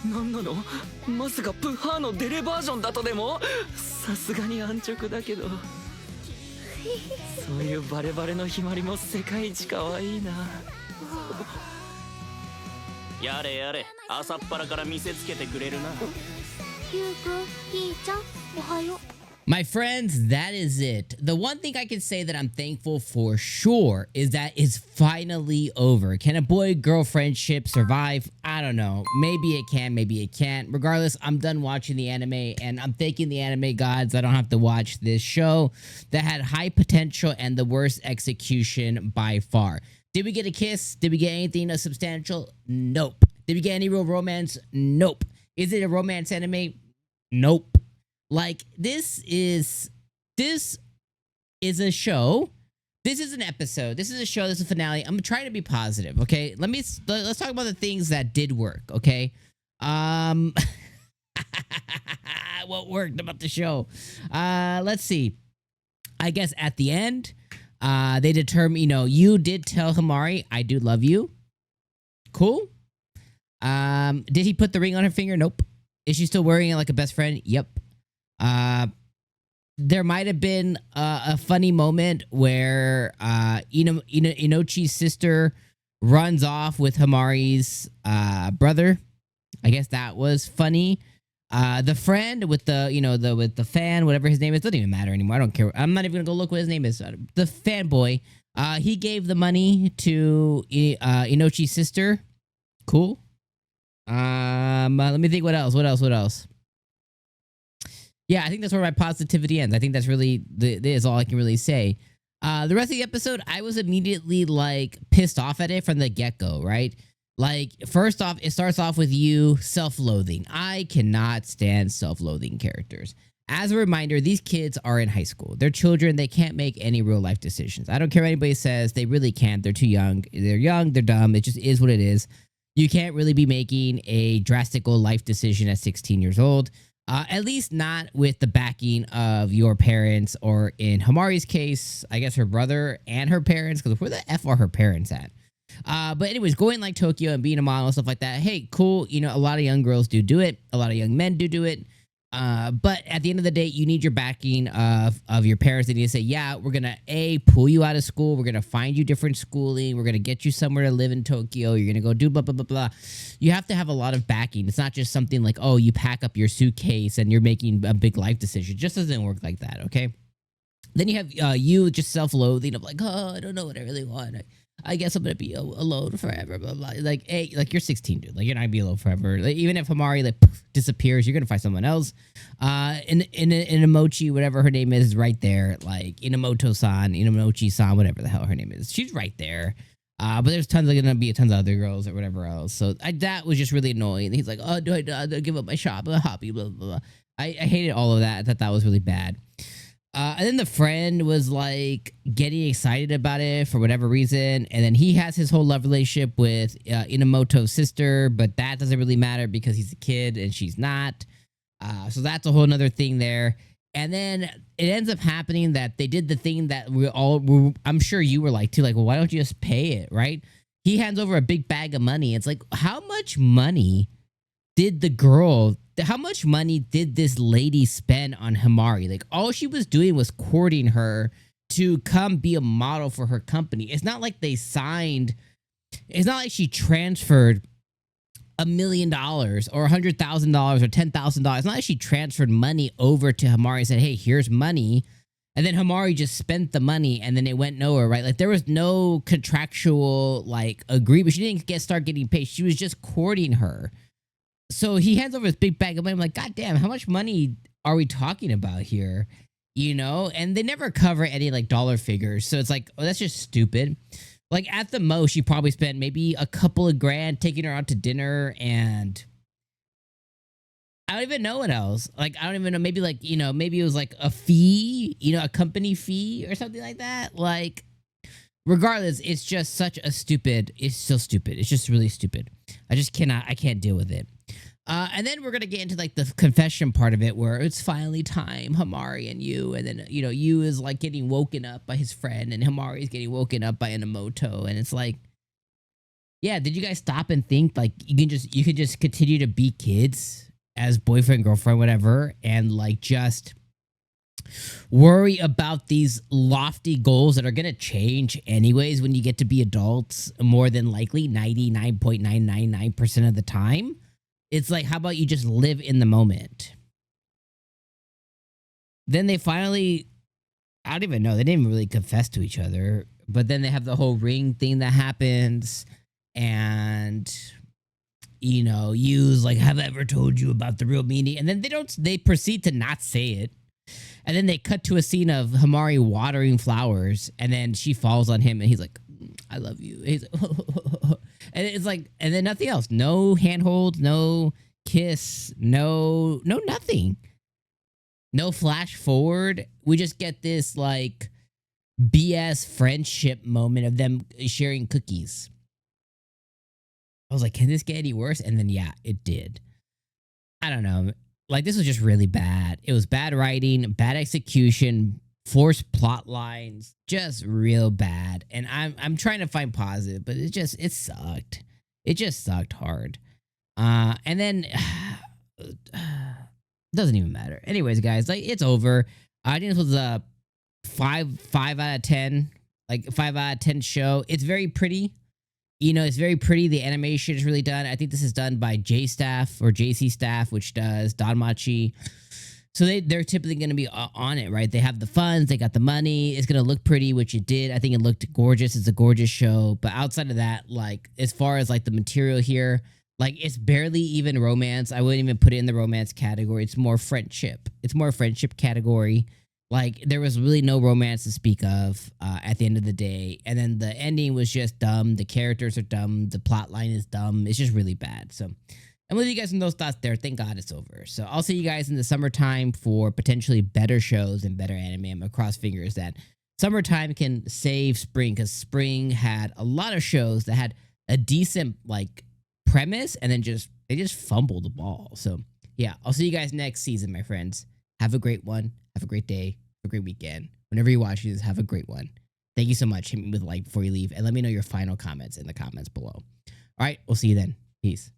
なんなの、まさかプハーのデレバージョンだとでも。さすがに安直だけど、そういうバレバレのひまりも世界一可愛いな。やれやれ、朝っぱらから見せつけてくれるな。ゆうくん、ひーちゃん、おはよう。My friends, that is it. The one thing I can say that I'm thankful for sure is that it's finally over. Can a boy-girl friendship survive? I don't know. Maybe it can, maybe it can't. Regardless, I'm done watching the anime, and I'm thanking the anime gods I don't have to watch this show that had high potential and the worst execution by far. Did we get a kiss? Did we get anything substantial? Nope. Did we get any real romance? Nope. Is it a romance anime? Nope. Like, this is a show. This is an episode. This is a show. This is a finale. I'm trying to be positive, okay? Let's talk about the things that did work, okay? What worked about the show? Let's see. I guess at the end, they determined, you did tell Himari, I do love you. Cool. Did he put the ring on her finger? Nope. Is she still wearing it like a best friend? Yep. There might have been a funny moment where Inochi's sister runs off with Himari's brother. I guess that was funny. The friend with the fan, whatever his name is, doesn't even matter anymore. I don't care. I'm not even gonna go look what his name is. The fanboy. He gave the money to Inochi's sister. Cool. Let me think. What else? Yeah, I think that's where my positivity ends. I think that's really is all I can really say. The rest of the episode, I was immediately like pissed off at it from the get-go, right? Like, first off, it starts off with you self-loathing. I cannot stand self-loathing characters. As a reminder, these kids are in high school. They're children. They can't make any real life decisions. I don't care what anybody says. They really can't. They're too young. They're young. They're dumb. It just is what it is. You can't really be making a drastical life decision at 16 years old. At least not with the backing of your parents, or in Himari's case, I guess her brother and her parents, because where the F are her parents at? But anyways, going like Tokyo and being a model and stuff like that, hey, cool. A lot of young girls do it. A lot of young men do it. But at the end of the day, you need your backing of your parents. They need to say, yeah, we're going to pull you out of school. We're going to find you different schooling. We're going to get you somewhere to live in Tokyo. You're going to go do blah, blah, blah, blah. You have to have a lot of backing. It's not just something like, oh, you pack up your suitcase and you're making a big life decision. It just doesn't work like that, okay? Then you have you just self-loathing of like, oh, I don't know what I really want. I guess I'm gonna be alone forever. Blah, blah. Like, hey, like you're 16, dude. Like, you're not gonna be alone forever. Like, even if Himari disappears, you're gonna find someone else. In Emochi, whatever her name is right there. Like Inamoto-san, Inamochi-san, whatever the hell her name is. She's right there. But there's gonna be tons of other girls or whatever else. So that was just really annoying. He's like, oh, do I give up my shop, a hobby, blah, blah, blah. I hated all of that. I thought that was really bad. And then the friend was like getting excited about it for whatever reason. And then he has his whole love relationship with Inamoto's sister, but that doesn't really matter because he's a kid and she's not. So that's a whole nother thing there. And then it ends up happening that they did the thing that I'm sure you were like too, like, well, why don't you just pay it, right? He hands over a big bag of money. It's like, how much money did how much money did this lady spend on Himari? Like, all she was doing was courting her to come be a model for her company. It's not like they signed. It's not like she transferred $1 million or $100,000 or $10,000. It's not like she transferred money over to Himari and said, hey, here's money. And then Himari just spent the money and then it went nowhere, right? Like, there was no contractual like agreement. She didn't start getting paid. She was just courting her. So he hands over this big bag of money. I'm like, God damn, how much money are we talking about here? And they never cover any like dollar figures. So it's like, oh, that's just stupid. Like, at the most, you probably spent maybe a couple of grand taking her out to dinner, and I don't even know what else. Like, I don't even know. Maybe like, maybe it was like a fee, a company fee or something like that. Like, regardless, it's just it's so stupid. It's just really stupid. I can't deal with it. And then we're going to get into like the confession part of it where it's finally time, Himari and you. And then, you is like getting woken up by his friend and Himari is getting woken up by Inamoto. And it's like, Yeah, did you guys stop and think like you could just continue to be kids as boyfriend, girlfriend, whatever, and like just worry about these lofty goals that are going to change anyways when you get to be adults, more than likely 99.999% of the time. It's like, how about you just live in the moment? Then they finally, I don't even know, they didn't really confess to each other, but then they have the whole ring thing that happens, and use like, have I ever told you about the real meaning? And then they proceed to not say it. And then they cut to a scene of Himari watering flowers, and then she falls on him, and he's like, I love you. And he's like, and it's like, and then nothing else. No handhold, no kiss, no nothing. No flash forward. We just get this like BS friendship moment of them sharing cookies. I was like, can this get any worse? And then, yeah, it did. I don't know. Like, this was just really bad. It was bad writing, bad execution, forced plot lines, just real bad. And I'm trying to find positive, but it sucked. It just sucked hard. And then doesn't even matter. Anyways, guys, like, it's over. I think this was a 5 out of 10, like 5 out of 10 show. It's very pretty. It's very pretty. The animation is really done. I think this is done by J-Staff or JC Staff, which does Danmachi. So they're typically going to be on it, right? They have the funds. They got the money. It's going to look pretty, which it did. I think it looked gorgeous. It's a gorgeous show. But outside of that, like, as far as like the material here, like, it's barely even romance. I wouldn't even put it in the romance category. It's more friendship. It's more friendship category. Like, there was really no romance to speak of at the end of the day. And then the ending was just dumb. The characters are dumb. The plot line is dumb. It's just really bad. So I'm leaving you guys with those thoughts there. Thank God it's over. So I'll see you guys in the summertime for potentially better shows and better anime. I'm cross fingers that summertime can save spring, because spring had a lot of shows that had a decent like premise, and then they just fumbled the ball. So yeah, I'll see you guys next season, my friends. Have a great one. Have a great day. Have a great weekend. Whenever you watch this, have a great one. Thank you so much. Hit me with a like before you leave, and let me know your final comments in the comments below. All right, we'll see you then. Peace.